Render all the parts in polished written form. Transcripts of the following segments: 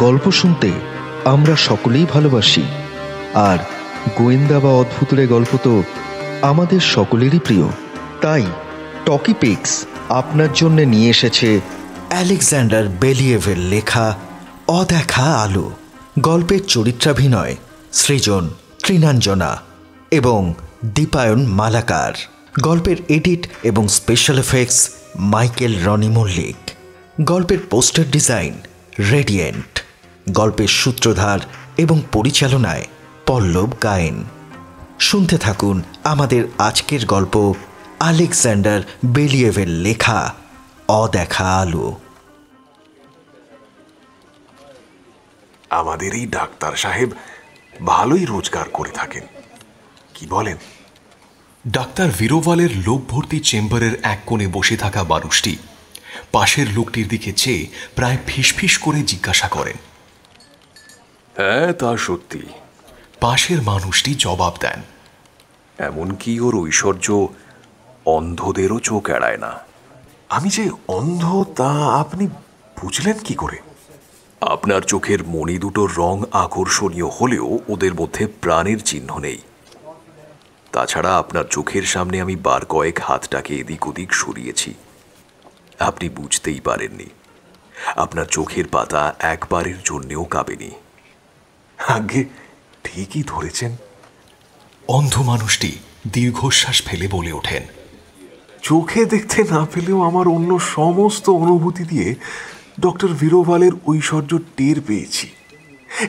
গল্প শুনতে আমরা সকলেই ভালোবাসি, আর গোয়েন্দা বা অদ্ভুতুড়ে গল্প তো আমাদের সকলেরই প্রিয়। তাই টকিপিক্স আপনার জন্য নিয়ে এসেছে আলেকজান্ডার বেলিয়েভের লেখা অদেখা আলো। গল্পের চরিত্রাভিনয় সৃজন তৃণাঞ্জনা এবং দীপায়ন মালাকার। গল্পের এডিট এবং special effects Michael Rony Mallick. গল্পের পোস্টার ডিজাইন রেডিয়েন্ট। গল্পের সূত্রধার এবং পরিচালনায় পল্লব গায়েন। শুনতে থাকুন আমাদের আজকের গল্প আলেকজান্ডার বেলিয়েভের লেখা অদেখা আলো। আমাদের এই ডাক্তার সাহেব ভালোই রোজগার করে থাকেন, কি বলেন? ডাক্তার ভিরোভালের লোক ভর্তি চেম্বারের এক কোণে বসে থাকা মানুষটি পাশের লোকটির দিকে চেয়ে প্রায় ফিসফিস করে জিজ্ঞাসা করেন। হ্যাঁ, তা সত্যি। পাশের মানুষটি জবাব দেন, এমনকি ওর ঐশ্বর্য অন্ধদেরও চোখ এড়ায় না। আমি যে অন্ধ তা আপনি বুঝলেন কি করে? আপনার চোখের মণি দুটোর রং আকর্ষণীয় হলেও ওদের মধ্যে প্রাণের চিহ্ন নেই। তাছাড়া আপনার চোখের সামনে আমি বার কয়েক হাতটাকে এদিক ওদিক সরিয়েছি, আপনি বুঝতেই পারেননি। আপনার চোখের পাতা একবারের জন্যেও কাঁপেনি। আগে ঠিকই ধরেছেন। অন্ধ মানুষটি দীর্ঘশ্বাস ফেলে বলে ওঠেন, চোখে দেখতে না পেলেও আমার অন্য সমস্ত অনুভূতি দিয়ে ডক্টর ভিরোভালের ঐশ্বর্য টের পেয়েছি।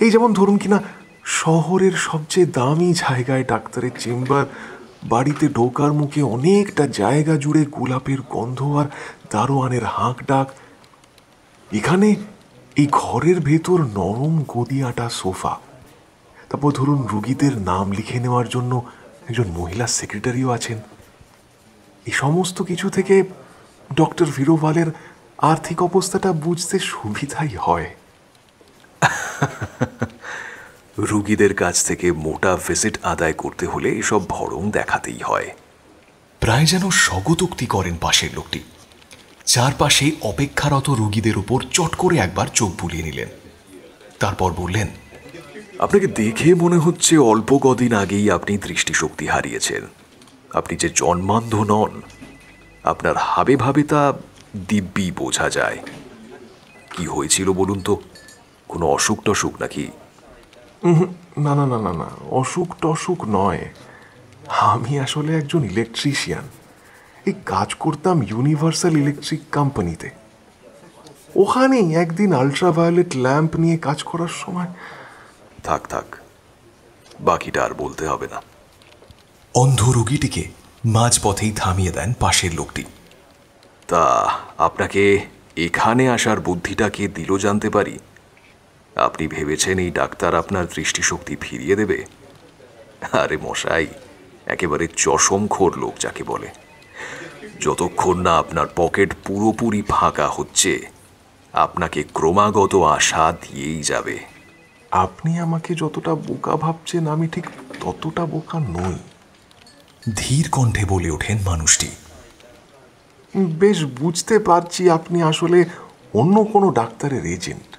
এই যেমন ধরুন কিনা, শহরের সবচেয়ে দামি জায়গায় ডাক্তারের চেম্বার, বাড়িতে ঢোকার মুখে অনেকটা জায়গা জুড়ে গোলাপের গন্ধ আর দারোয়ানের হাঁক ডাক। এখানে এই ঘরের ভেতর নরম গদি আটা সোফা। তারপর ধরুন রুগীদের নাম লিখে নেওয়ার জন্য একজন মহিলা সেক্রেটারিও আছেন। এই সমস্ত কিছু থেকে ডক্টর ভিরোভালের আর্থিক অবস্থাটা বুঝতে সুবিধাই হয়। রুগীদের কাছ থেকে মোটা ভিজিট আদায় করতে হলে এসব ভরং দেখাতেই হয়। প্রায় যেন স্বগতোক্তি করেন পাশের লোকটি। চারপাশে অপেক্ষারত রুগীদের উপর চট করে একবার চোখ বুলিয়ে নিলেন। তারপর বললেন, আপনাকে দেখে মনে হচ্ছে অল্প কদিন আগেই আপনি দৃষ্টিশক্তি হারিয়েছেন। আপনি যে জন্মান্ধ নন, আপনার হাবে ভাবে তা দিব্যি বোঝা যায়। কি হয়েছিল বলুন তো? কোনো অসুখ টসুখ নাকি? না না না না না, অসুখ টসুখ নয়। আমি আসলে একজন ইলেকট্রিশিয়ান। এই কাজ করতাম ইউনিভার্সাল ইলেকট্রিক কোম্পানিতে। ওখানেই একদিন আল্ট্রাভায়োলেট ল্যাম্প নিয়ে কাজ করার সময়। থাক থাক, বাকিটা আর বলতে হবে না। অন্ধ রোগীটিকে মাঝপথেই থামিয়ে দেন পাশের লোকটি। তা আপনাকে এখানে আসার বুদ্ধিটা কে দিল জানতে পারি? আপনি ভেবেছেন এই ডাক্তার আপনার দৃষ্টিশক্তি ফিরিয়ে দেবে? আরে মশাই, একেবারে চশমখোর লোক যাকে বলে। যতক্ষণ না আপনার পকেট পুরোপুরি ফাঁকা হচ্ছে, আপনাকে ক্রমাগত আশা দিয়েই যাবে। আপনি আমাকে যতটা বোকা ভাবছেন, আমি ঠিক ততটা বোকা নই। ধীর কণ্ঠে বলে ওঠেন মানুষটি। বেশ বুঝতে পারছি আপনি আসলে অন্য কোনো ডাক্তারের এজেন্ট।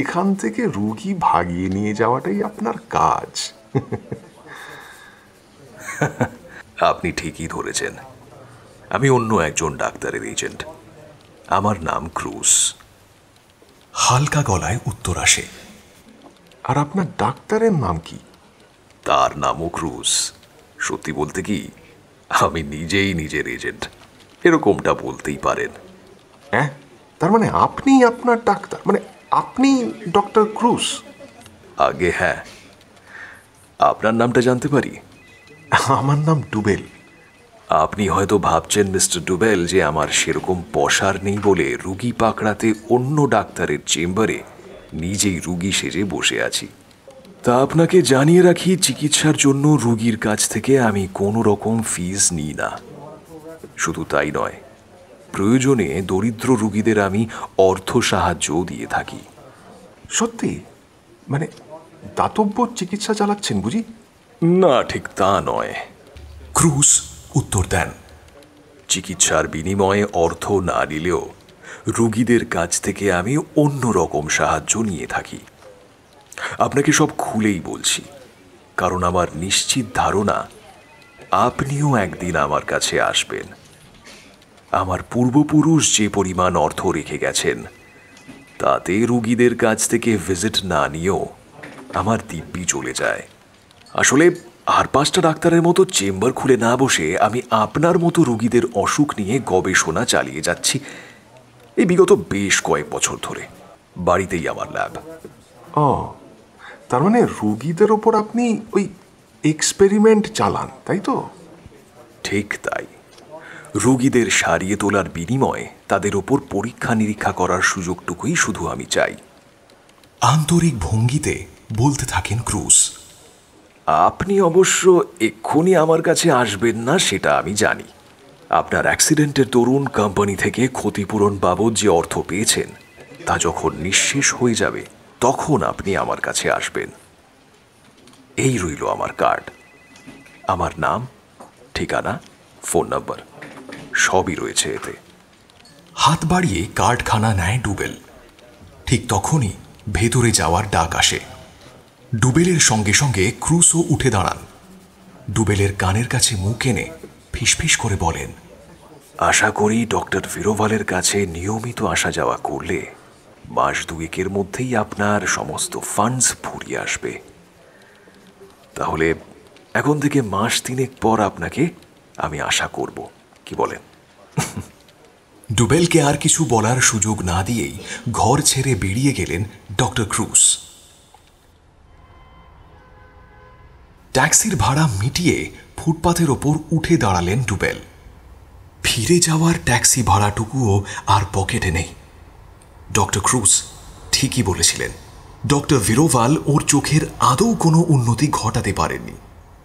এখান থেকে রুগী ভাগিয়ে নিয়ে যাওয়াটাই আপনার কাজ। আপনি ঠিকই ধরেছেন, আমি অন্য একজন ডাক্তারের এজেন্ট। আমার নাম ক্রুস। হালকা গলায় উত্তর আসে। আর আপনার ডাক্তারের নাম কি? তার নামও ক্রুস। সত্যি বলতে কি, আমি নিজেই নিজের এজেন্ট, এরকমটা বলতেই পারেন। হ্যাঁ, তার মানে আপনি আপনার ডাক্তার, মানে আপনি ডক্টর ক্রুস? আগে হ্যাঁ। আপনার নামটা জানতে পারি? আমার নাম ডুবেল। আপনি হয়তো ভাবছেন মিস্টার ডুবেল যে আমার সেরকম পসার নেই বলে রুগী পাকড়াতে অন্য ডাক্তারের চেম্বারে নিজেই রুগী সেজে বসে আছি। তা আপনাকে জানিয়ে রাখি, চিকিৎসার জন্য রুগীর কাছ থেকে আমি কোনো রকম ফিস নিই না। শুধু তাই নয়, প্রয়োজনে দরিদ্র রুগীদের আমি অর্থ সাহায্যও দিয়ে থাকি। সত্যি? মানে দাতব্য চিকিৎসা চালাচ্ছেন বুঝি? না, ঠিক তা নয়। ক্রুস উত্তর দেন, চিকিৎসার বিনিময়ে অর্থ না নিলেও রুগীদের কাছ থেকে আমি অন্য রকম সাহায্য নিয়ে থাকি। আপনাকে সব খুলেই বলছি, কারণ আমার নিশ্চিত ধারণা আপনিও একদিন আমার কাছে আসবেন। আমার পূর্বপুরুষ যে পরিমাণ অর্থ রেখে গেছেন, তাতে রুগীদের কাছ থেকে ভিজিট না নিয়েও আমার দিব্যি চলে যায়। আসলে আর 5টা ডাক্তারের মতো চেম্বার খুলে না বসে আমি আপনার মতো রুগীদের অসুখ নিয়ে গবেষণা চালিয়ে যাচ্ছি এই বিগত বেশ কয়েক বছর ধরে। বাড়িতেই আমার ল্যাব। ও, তার মানে রুগীদের ওপর আপনি ওই এক্সপেরিমেন্ট চালান, তাই তো? ঠিক তাই। রুগীদের সারিয়ে তোলার বিনিময়ে তাদের ওপর পরীক্ষা নিরীক্ষা করার সুযোগটুকুই শুধু আমি চাই। আন্তরিক ভঙ্গিতে বলতে থাকেন ক্রুজ। আপনি অবশ্য এক্ষুনি আমার কাছে আসবেন না সেটা আমি জানি। আপনার অ্যাক্সিডেন্টের দরুন কোম্পানি থেকে ক্ষতিপূরণ বাবদ যে অর্থ পেয়েছেন, তা যখন নিঃশেষ হয়ে যাবে তখন আপনি আমার কাছে আসবেন। এই রইল আমার কার্ড। আমার নাম, ঠিকানা, ফোন নাম্বার সবই রয়েছে এতে। হাত বাড়িয়ে কার্ডখানা নেয় ডুবেল। ঠিক তখনই ভেতরে যাওয়ার ডাক আসে। ডুবেলের সঙ্গে সঙ্গে ক্রুসও উঠে দাঁড়ান। ডুবেলের কানের কাছে মুখ এনে ফিসফিস করে বলেন, আশা করি ডক্টর ভিরোভালের কাছে নিয়মিত আসা যাওয়া করলে মাস 2 মধ্যেই আপনার সমস্ত ফান্ডস ফুরিয়ে আসবে। তাহলে এখন থেকে মাস 3 পর আপনাকে আমি আশা করব, কি বলেন? ডুবেলকে আর কিছু বলার সুযোগ না দিয়েই ঘর ছেড়ে বেরিয়ে গেলেন ডক্টর ক্রুজ। ট্যাক্সির ভাড়া মিটিয়ে ফুটপাথের ওপর উঠে দাঁড়ালেন ডুবেল। ফিরে যাওয়ার ট্যাক্সি ভাড়াটুকুও আর পকেটে নেই। ডক্টর ক্রুজ ঠিকই বলেছিলেন, ডক্টর ভিরোভাল ওর চোখের আদৌ কোনো উন্নতি ঘটাতে পারেননি,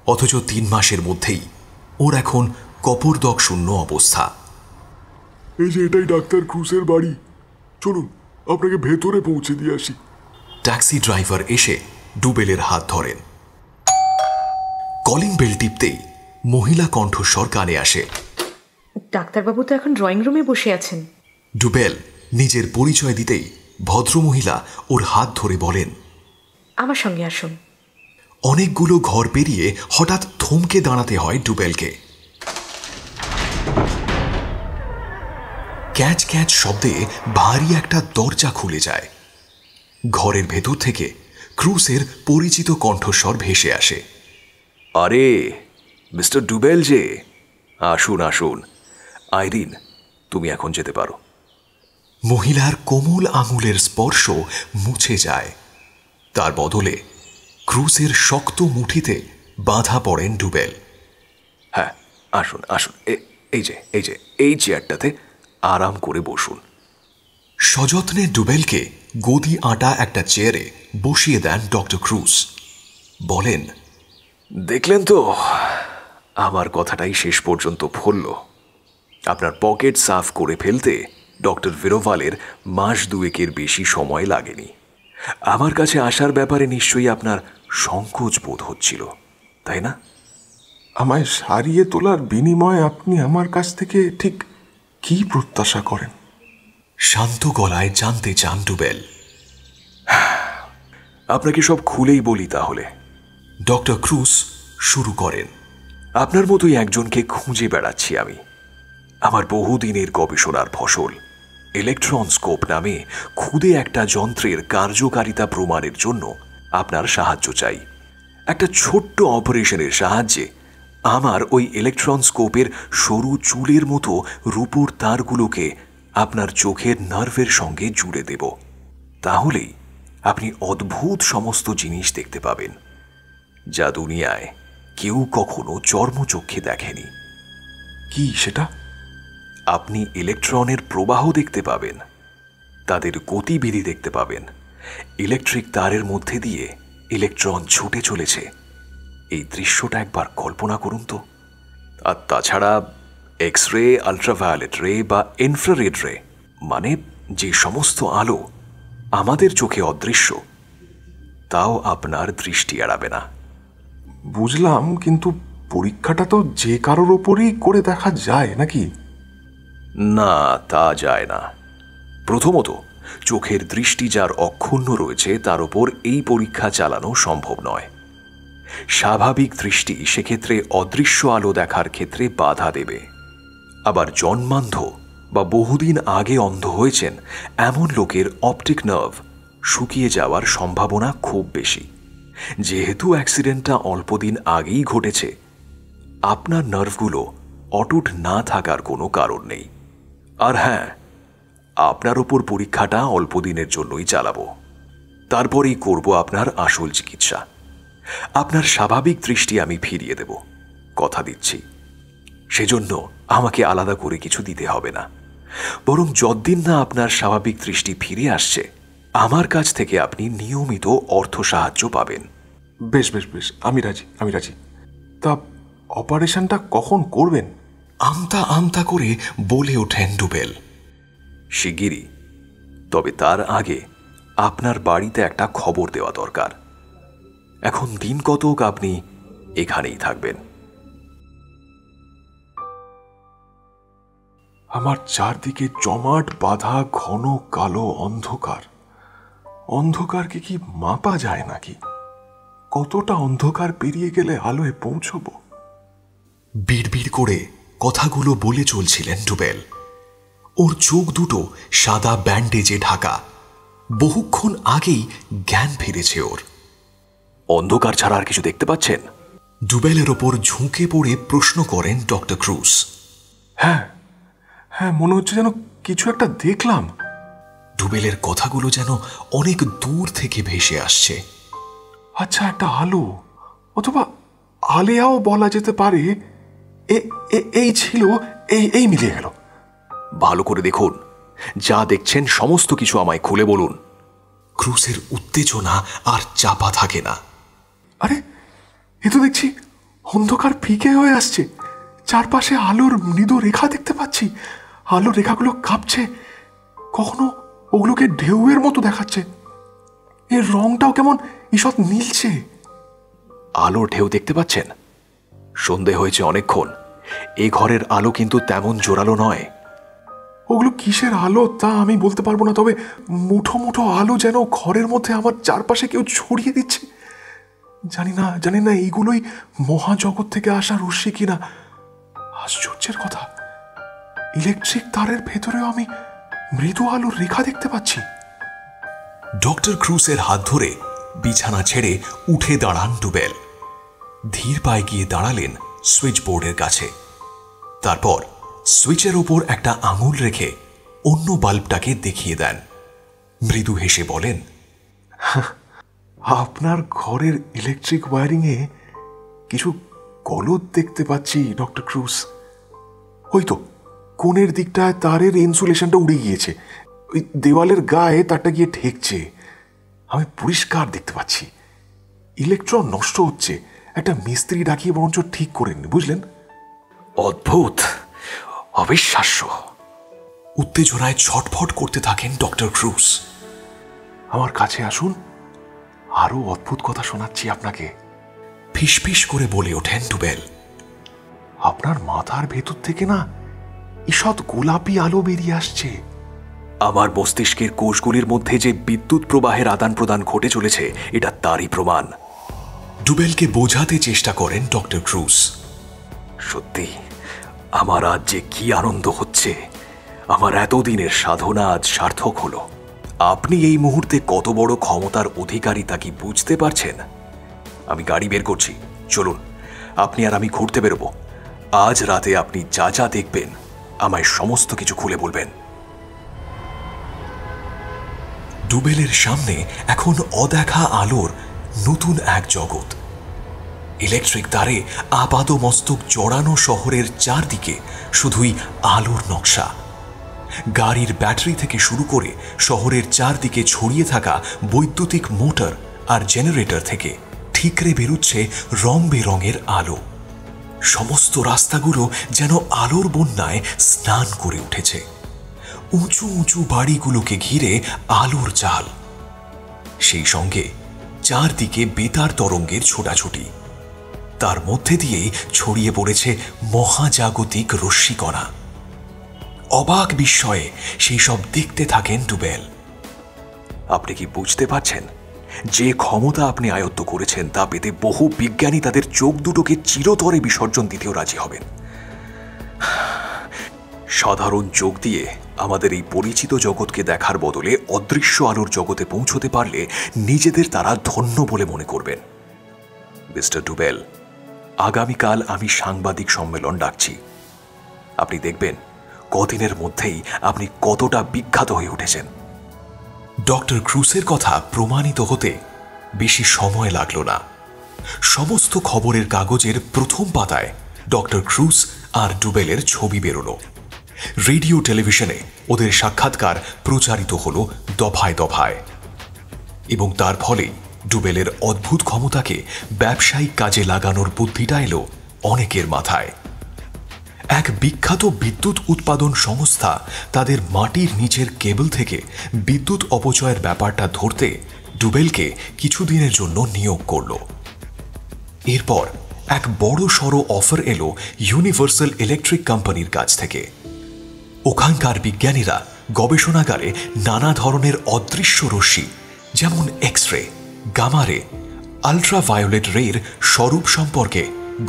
অথচ 3 মাসের মধ্যেই ওর এখন কপরদক শূন্য অবস্থা। এই যে এটাই ডাক্তার ক্রুজের বাড়ি, চলুন আপনাকে ভেতরে পৌঁছে দিয়ে আসি। ট্যাক্সি ড্রাইভার এসে ডুবেলের হাত ধরেন। কলিং বেল টিপতেই মহিলা কণ্ঠস্বর কানে আসে। ডাক্তারবাবু তো এখন ড্রয়িং রুমে বসে আছেন। ডুবেল নিজের পরিচয় দিতেই ভদ্রমহিলা ওর হাত ধরে বলেন, আমার সঙ্গে আসুন। অনেকগুলো ঘর পেরিয়ে হঠাৎ থমকে দাঁড়াতে হয় ডুবেলকে। ক্যাচ ক্যাচ শব্দে ভারী একটা দরজা খুলে যায়। ঘরের ভেতর থেকে ক্রুসের পরিচিত কণ্ঠস্বর ভেসে আসে। আরে মিস্টার ডুবেল যে, আসুন আসুন। আইরিন, তুমি এখন যেতে পারো। মহিলার কোমল আঙুলের স্পর্শ মুছে যায়। তার বদলে ক্রুসের শক্ত মুঠিতে বাঁধা পড়েন ডুবেল। হ্যাঁ, আসুন আসুন, এই যে এই চেয়ারটাতে আরাম করে বসুন। সযত্নে ডুবেলকে গদি আঁটা একটা চেয়ারে বসিয়ে দেন ডক্টর ক্রুজ। বলেন, দেখলেন তো, আমার কথাটাই শেষ পর্যন্ত ফলল। আপনার পকেট সাফ করে ফেলতে ডক্টর ভিরোভালের মাস 2 বেশি সময় লাগেনি। আমার কাছে আসার ব্যাপারে নিশ্চয়ই আপনার সংকোচ বোধ হচ্ছিল, তাই না? আমায় সারিয়ে তোলার বিনিময়ে আপনি আমার কাছ থেকে ঠিক কি প্রত্যাশা করেন? শান্ত গলায় জানতে চান ডুবেল। আপনাকে সব খুলেই বলি তাহলে। ডক্টর ক্রুজ শুরু করেন। আপনার মতোই একজনকে খুঁজে বেড়াচ্ছি আমি। আমার বহুদিনের গবেষণার ফসল ইলেকট্রন স্কোপ নামে খুদে একটা যন্ত্রের কার্যকারিতা প্রমাণের জন্য আপনার সাহায্য চাই। একটা ছোট্ট অপারেশনের সাহায্যে আমার ওই ইলেকট্রন স্কোপের সরু চুলের মতো রূপোর তারগুলোকে আপনার চোখের নার্ভের সঙ্গে জুড়ে দেব। তাহলেই আপনি অদ্ভুত সমস্ত জিনিস দেখতে পাবেন, যা দুনিয়ায় কেউ কখনো চর্মচক্ষে দেখেনি। কি সেটা? আপনি ইলেকট্রনের প্রবাহ দেখতে পাবেন, তাদের গতিবিধি দেখতে পাবেন। ইলেকট্রিক তারের মধ্যে দিয়ে ইলেকট্রন ছুটে চলেছে, এই দৃশ্যটা একবার কল্পনা করুন তো। আর তাছাড়া এক্স রে, আলট্রাভায়োলেট রে বা ইনফ্রারেড রে, মানে যে সমস্ত আলো আমাদের চোখে অদৃশ্য, তাও আপনার দৃষ্টি এড়াবে না। বুঝলাম, কিন্তু পরীক্ষাটা তো যে কারোর ওপরই করে দেখা যায় নাকি? না, তা যায় না। প্রথমত, চোখের দৃষ্টি যার অক্ষুণ্ণ রয়েছে তার ওপর এই পরীক্ষা চালানো সম্ভব নয়। স্বাভাবিক দৃষ্টি সেক্ষেত্রে অদৃশ্য আলো দেখার ক্ষেত্রে বাধা দেবে। আবার জন্মান্ধ বা বহুদিন আগে অন্ধ হয়েছেন এমন লোকের অপটিক নার্ভ শুকিয়ে যাওয়ার সম্ভাবনা খুব বেশি। যেহেতু অ্যাক্সিডেন্টটা অল্পদিন আগেই ঘটেছে, আপনার নার্ভগুলো অটুট না থাকার কোনো কারণ নেই। আর হ্যাঁ, আপনার ওপর পরীক্ষাটা অল্প দিনের জন্যই চালাবো, তারপরেই করব আপনার আসল চিকিৎসা। আপনার স্বাভাবিক দৃষ্টি আমি ফিরিয়ে দেব, কথা দিচ্ছি। সেজন্য আমাকে আলাদা করে কিছু দিতে হবে না, বরং যতদিন না আপনার স্বাভাবিক দৃষ্টি ফিরে আসছে আমার কাছ থেকে আপনি নিয়মিত অর্থ সাহায্য পাবেন। বেশ বেশ বেশ, আমি রাজি। তা অপারেশনটা কখন করবেন? আমতা আমতা করে বলে ওঠেন ডুবেল। শিগগিরই, তবে তার আগে আপনার বাড়িতে একটা খবর দেওয়া দরকার। এখন দিন কতক আপনি এখানেই থাকবেন। আমার চারদিকে জমাট বাঁধা ঘন কালো অন্ধকার। অন্ধকারকে কি মাপা যায় নাকি? কতটা অন্ধকার পেরিয়ে গেলে আলোয় পৌঁছব? বিড়বিড় করে কথাগুলো বলে চলছিলেন ডুবেল। ওর চোখ দুটো সাদা ব্যান্ডেজে ঢাকা। বহুক্ষণ আগেই জ্ঞান ফিরেছে ওর। অন্ধকার ছাড়া আর কিছু দেখতে পাচ্ছেন? ডুবেলের ওপর ঝুঁকে পড়ে প্রশ্ন করেন ডক্টর ক্রুস। হ্যাঁ, মনে হচ্ছে যেন কিছু একটা দেখলাম। ডুবেলের কথাগুলো যেন অনেক দূর থেকে ভেসে আসছে। আচ্ছা, একটা আলো অথবা আলেয়াও বলা যেতে পারে। এই ছিল, এই মিলিয়ে গেল। ভালো করে দেখুন, যা দেখছেন সমস্ত কিছু আমায় খুলে বলুন। ক্রুসের উত্তেজনা আর চাপা থাকে না। আরে, এ তো দেখছি অন্ধকার ফিকে হয়ে আসছে। চারপাশে আলোর মৃদু রেখা দেখতে পাচ্ছি। আলোর রেখাগুলো কাঁপছে, কখনো ওগুলোকে ঢেউয়ের মতো দেখাচ্ছে। এর রংটাও কেমন ঈষৎ নীলছে। আলোর ঢেউ দেখতে পাচ্ছেন? সন্ধে হয়েছে অনেকক্ষণ। এই ঘরের আলো কিন্তু তেমন জোরালো নয়। ওগুলো কিসের আলো তা আমি বলতে পারবো না, তবে মুঠো মুঠো আলো যেন ঘরের মধ্যে আমার চারপাশে কেউ ছড়িয়ে দিচ্ছে। জানি না এইগুলোই মহাজগৎ থেকে আসা রশ্মি কিনা। আশ্চর্যের কথা, ইলেকট্রিক তারের ভেতরেও আমি মৃদু আলোর রেখা দেখতে পাচ্ছি। ডক্টর ক্রুসের হাত ধরে বিছানা ছেড়ে উঠে দাঁড়ান ডুবেল। ধীর পায়ে গিয়ে দাঁড়ালেন সুইচ বোর্ডের কাছে। তারপর সুইচের ওপর একটা আঙুল রেখে অন্য বাল্বটাকে দেখিয়ে দেন। মৃদু হেসে বলেন, আপনার ঘরের ইলেকট্রিক ওয়্যারিংয়ে কিছু গলদ দেখতে পাচ্ছি ডক্টর ক্রুস। ওই তো কোণের দিকটায় তারের ইনসুলেশনটা উড়ে গিয়েছে। ওই দেওয়ালের গায়ে তারটা গিয়ে ঠেকছে। আমি পরিষ্কার দেখতে পাচ্ছি ইলেকট্রন নষ্ট হচ্ছে। একটা মিস্ত্রি ডাকিয়ে বরঞ্চ ঠিক করে নিন, বুঝলেন? অদ্ভুত, অবিশ্বাস্য। উত্তেজনায় ছটফট করতে থাকেন ডক্টর ক্রুস। আমার কাছে আসুন, আরো অদ্ভুত কথা শোনাচ্ছি আপনাকে। ফিসফিস করে বলে ওঠেন ডুবেল। আপনার মাথার ভেতর থেকে না ঈষৎ গোলাপি আলো বেরিয়ে আসছে। আমার মস্তিষ্কের কোষগুলির মধ্যে যে বিদ্যুৎ প্রবাহের আদান প্রদান ঘটে চলেছে, এটা তারই প্রমাণ। ডুবেলকে বোঝাতে চেষ্টা করেন ডক্টর ক্রুস। সত্যি আমার আজ যে কি আনন্দ হচ্ছে। আমার এতদিনের সাধনা আজ সার্থক হলো। আপনি এই মুহূর্তে কত বড় ক্ষমতার অধিকারী তা কি বুঝতে পারছেন? আমি গাড়ি বের করছি, চলুন। আপনি আর আমি ঘুরতে বেরোবো। আজ রাতে আপনি যা যা দেখবেন আমায় সমস্ত কিছু খুলে বলবেন। ডুবেলের সামনে এখন অদেখা আলোর নতুন এক জগৎ। ইলেকট্রিক তারে আপাদমস্তক জড়ানো শহরের চারদিকে শুধুই আলোর নকশা। গাড়ির ব্যাটারি থেকে শুরু করে শহরের চারদিকে ছড়িয়ে থাকা বৈদ্যুতিক মোটর আর জেনারেটর থেকে ঠিকরে বেরুচ্ছে রং বেরঙের আলো। সমস্ত রাস্তাগুলো যেন আলোর বন্যায় স্নান করে উঠেছে। উঁচু উঁচু বাড়িগুলোকে ঘিরে আলোর জাল। সেই সঙ্গে চারদিকে বেতার তরঙ্গের ছোটাছুটি। তার মধ্যে দিয়েই ছড়িয়ে পড়েছে মহাজাগতিক রশ্মিকণা। অবাক বিস্ময়ে সেই সব দেখতে থাকেন ডুবেল। আপনি কি বুঝতে পারছেন, যে ক্ষমতা আপনি আয়ত্ত করেছেন তা পেতে বহু বিজ্ঞানী তাদের চোখ দুটোকে চিরতরে বিসর্জন দিতেও রাজি হবেন। সাধারণ চোখ দিয়ে আমাদের এই পরিচিত জগৎকে দেখার বদলে অদৃশ্য আলোর জগতে পৌঁছতে পারলে নিজেদের তারা ধন্য বলে মনে করবেন। মিস্টার ডুবেল, আগামীকাল আমি সাংবাদিক সম্মেলন ডাকছি। আপনি দেখবেন কদিনের মধ্যেই আপনি কতটা বিখ্যাত হয়ে উঠেছেন। ডক্টর ক্রুসের কথা প্রমাণিত হতে বেশি সময় লাগল না। সমস্ত খবরের কাগজের প্রথম পাতায় ডক্টর ক্রুস আর ডুবেলের ছবি বেরোলো। রেডিও টেলিভিশনে ওদের সাক্ষাৎকার প্রচারিত হল দফায় দফায়, এবং তার ফলে ডুবেলের অদ্ভুত ক্ষমতাকে ব্যবসায়িক কাজে লাগানোর বুদ্ধিটা এলো অনেকের মাথায়। এক বিখ্যাত বিদ্যুৎ উৎপাদন সংস্থা তাদের মাটির নিচের কেবল থেকে বিদ্যুৎ অপচয়ের ব্যাপারটা ধরতে ডুবেলকে কিছুদিনের জন্য নিয়োগ করল। এরপর এক বড় সড়ো অফার এলো ইউনিভার্সাল ইলেকট্রিক কোম্পানির কাছ থেকে। ওখানকার বিজ্ঞানীরা গবেষণাগারে নানা ধরনের অদৃশ্য রশ্মি যেমন এক্স রে, গামা রে, আল্ট্রাভায়োলেট রের স্বরূপ সম্পর্কে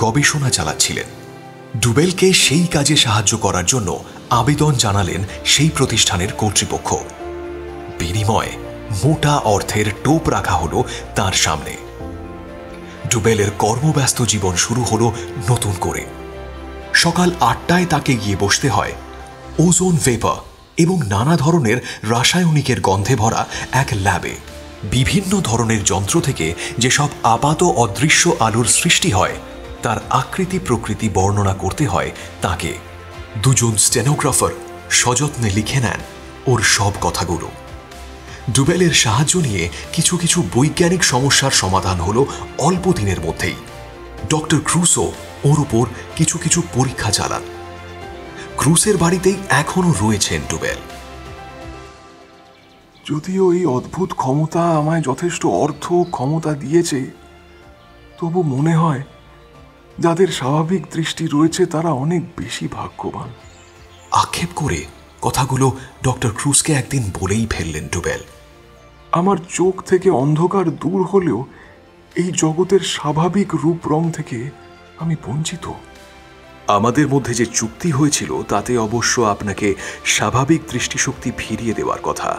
গবেষণা চালাচ্ছিলেন। ডুবেলকে সেই কাজে সাহায্য করার জন্য আবেদন জানালেন সেই প্রতিষ্ঠানের কর্তৃপক্ষ। বিনিময়ে মোটা অর্থের টোপ রাখা হলো তার সামনে। ডুবেলের কর্মব্যস্ত জীবন শুরু হলো নতুন করে। সকাল 8টায় তাকে গিয়ে বসতে হয় ওজোন ভেপার এবং নানা ধরনের রাসায়নিকের গন্ধে ভরা এক ল্যাবে। বিভিন্ন ধরনের যন্ত্র থেকে যেসব আপাত অদৃশ্য আলোর সৃষ্টি হয় তার আকৃতি প্রকৃতি বর্ণনা করতে হয় তাকে। দুজন স্টেনোগ্রাফার সযত্নে লিখে নেন ওর সব কথাগুলো। ডুবেলের সাহায্য নিয়ে কিছু কিছু বৈজ্ঞানিক সমস্যার সমাধান হলো অল্প দিনের মধ্যেই। ডক্টর ক্রুসও ওর উপর কিছু কিছু পরীক্ষা চালান। ক্রুসের বাড়িতেই এখনো রয়েছেন ডুবেল। যদিও এই অদ্ভুত ক্ষমতা আমায় যথেষ্ট অর্থ ক্ষমতা দিয়েছে, তবু মনে হয় যাদের স্বাভাবিক দৃষ্টি রয়েছে তারা অনেক বেশি ভাগ্যবান। আক্ষেপ করে কথাগুলো ডক্টর ক্রুসকে একদিন বলেই ফেললেন ডুবেল। আমার চোখ থেকে অন্ধকার দূর হলেও এই জগতের স্বাভাবিক রূপ রং থেকে আমি বঞ্চিত। আমাদের মধ্যে যে চুক্তি হয়েছিল তাতে অবশ্য আপনাকে স্বাভাবিক দৃষ্টিশক্তি ফিরিয়ে দেওয়ার কথা।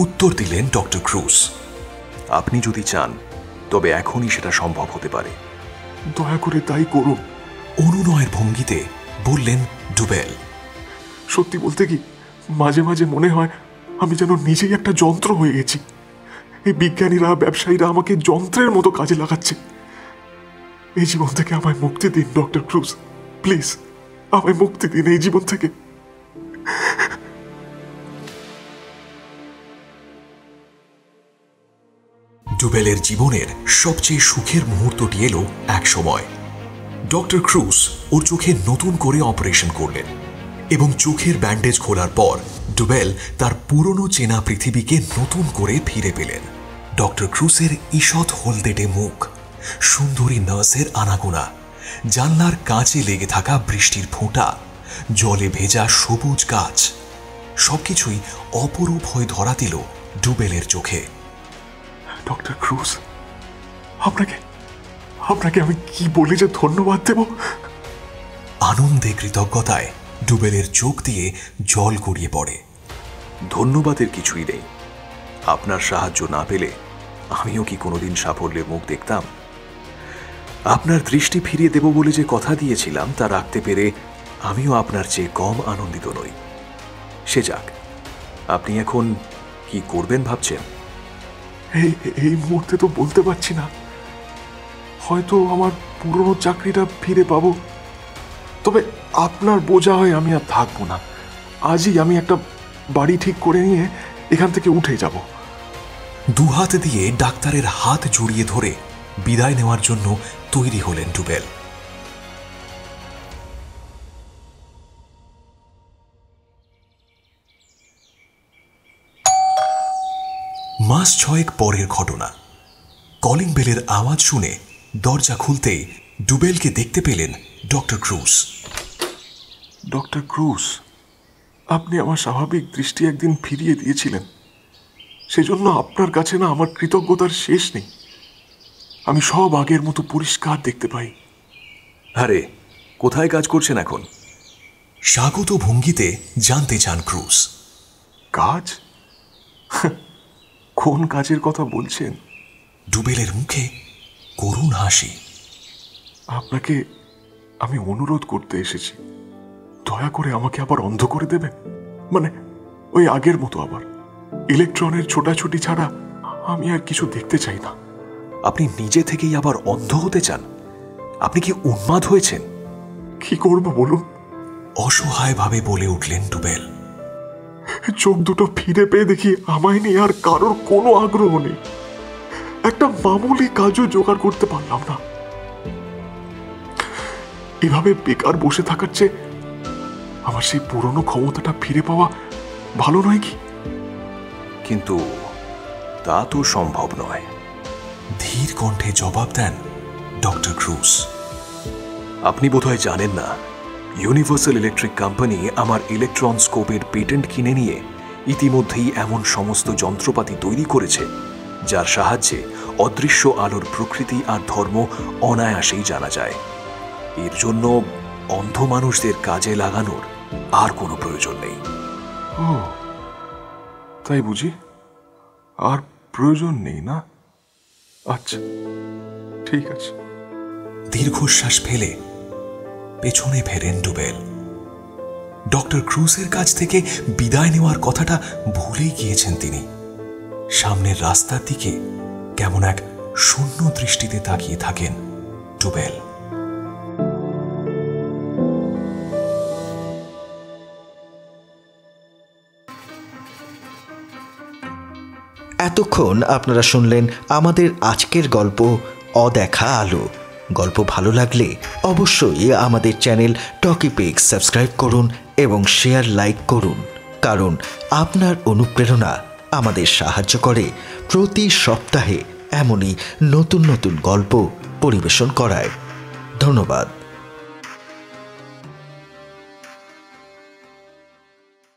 উত্তর দিলেন ডক্টর ক্রুস। আপনি যদি চান তবে এখনই সেটা সম্ভব হতে পারে। দয়া করে তাই করুন। অনুনয়ের ভঙ্গিতে বললেন ডুবেল। সত্যি বলতে কি, মাঝে মাঝে মনে হয় আমি যেন নিজেই একটা যন্ত্র হয়ে গেছি। এই বিজ্ঞানীরা, ব্যবসায়ীরা আমাকে যন্ত্রের মতো কাজে লাগাচ্ছে। এই জীবন থেকে আমায় মুক্তি দিন ডক্টর ক্রুস, প্লিজ আমায় মুক্তি দিন এই জীবন থেকে। ডুবেলের জীবনের সবচেয়ে সুখের মুহূর্তটি এলো এক সময়। ডক্টর ক্রুস ওর চোখে নতুন করে অপারেশন করলেন এবং চোখের ব্যান্ডেজ খোলার পর ডুবেল তার পুরনো চেনা পৃথিবীকে নতুন করে ফিরে পেলেন। ডক্টর ক্রুসের ঈষৎ হলদেটে মুখ, সুন্দরী নার্সের আনাগোনা, জানলার কাঁচে লেগে থাকা বৃষ্টির ফোঁটা, জলে ভেজা সবুজ গাছ, সবকিছুই অপরূপ হয়ে ধরা দিল ডুবেলের চোখে। ডক্টর ক্রুস, আপনাকে আপনাকে আমি কি বলে যে ধন্যবাদ দেব। আনন্দে কৃতজ্ঞতায় ডুবেলের চোখ দিয়ে জল গড়িয়ে পড়ে। ধন্যবাদের কিছুই নেই। আপনার সাহায্য না পেলে আমিও কি কোনোদিন সাফল্যের মুখ দেখতাম? আপনার দৃষ্টি ফিরিয়ে দেব বলে যে কথা দিয়েছিলাম তা রাখতে পেরে আমিও আপনার চেয়ে কম আনন্দিত নই। সে যাক, আপনি এখন কি করবেন ভাবছেন? এই মুহূর্তে তো বলতে পারছি না। হয়তো আমার পুরনো চাকরিটা ফিরে পাবো, তবে আপনার বোঝা হয়ে আমি আর থাকবো না। আজই আমি একটা বাড়ি ঠিক করে নিয়ে এখান থেকে উঠে যাব। দুহাত দিয়ে ডাক্তারের হাত জড়িয়ে ধরে বিদায় নেওয়ার জন্য তৈরি হলেন ডুবেল। মাস 6 পরের ঘটনা। কলিং বেলের আওয়াজ শুনে দরজা খুলতেই ডুবেলকে দেখতে পেলেন ডক্টর ক্রুস। ডক্টর ক্রুস, আপনি আমার স্বাভাবিক দৃষ্টি একদিন ফিরিয়ে দিয়েছিলেন। সেজন্য আপনার কাছে না আমার কৃতজ্ঞতার শেষ নেই। আমি সব আগের মতো পরিষ্কার দেখতে পাই। আরে কোথায় কাজ করছেন এখন? স্বাগত ভঙ্গিতে জানতে চান ক্রুজ। কাজ? কোন কাজের কথা বলছেন? ডুবেলের মুখে করুণ হাসি। আপনাকে আমি অনুরোধ করতে এসেছি, দয়া করে আমাকে আবার অন্ধ করে দেবেন। মানে ওই আগের মতো আবার ইলেকট্রনের ছোটাছুটি ছাড়া আমি আর কিছু দেখতে চাই না। আপনি নিজে থেকেই আবার অন্ধ হতে চান? আপনি কি উন্মাদ হয়েছেন? কি করব বলুন? অসহায়ভাবে বলে উঠলেন ডুবেল। চোখ দুটো ফিরে পেয়ে দেখি আমায় নিয়ে আর কারোর কোনো আগ্রহ নেই। একটা মামুলি কাজও জোগাড় করতে পারলাম না। এভাবে বেকার বসে থাকার চেয়ে আমার সেই পুরনো ক্ষমতাটা ফিরে পাওয়া ভালো নয় কি? কিন্তু তা তো সম্ভব নয়। ধীর কণ্ঠে জবাব দেন ডক্টর ক্রুজ। আপনি বোধহয় জানেন না, ইউনিভার্সাল ইলেকট্রিক কোম্পানি আমার ইলেকট্রন স্কোপের পেটেন্ট কিনে নিয়ে ইতিমধ্যেই এমন সমস্ত যন্ত্রপাতি তৈরি করেছে যার সাহায্যে অদৃশ্য আলোর প্রকৃতি আর ধর্ম অনায়াসেই জানা যায়। এর জন্য অন্ধ মানুষদের কাজে লাগানোর আর কোনো প্রয়োজন নেই। ও তাই বুঝি? আর প্রয়োজন নেই না? আচ্ছা ঠিক আছে। দীর্ঘশ্বাস ফেলে পেছনে ফেরেন ডুবেল। ডক্টর ক্রুজের কাছ থেকে বিদায় নেওয়ার কথাটা ভুলেই গিয়েছেন তিনি। সামনের রাস্তার দিকে কেমন এক শূন্য দৃষ্টিতে তাকিয়ে থাকেন ডুবেল। এতক্ষণ আপনারা শুনলেন আমাদের আজকের গল্প অদেখা আলো। গল্প ভালো লাগলে অবশ্যই আমাদের চ্যানেল টকিপিক্স সাবস্ক্রাইব করুন এবং শেয়ার লাইক করুন, কারণ আপনার অনুপ্রেরণা আমাদের সাহায্য করে প্রতি সপ্তাহে এমনই নতুন নতুন গল্প পরিবেশন করায়। ধন্যবাদ।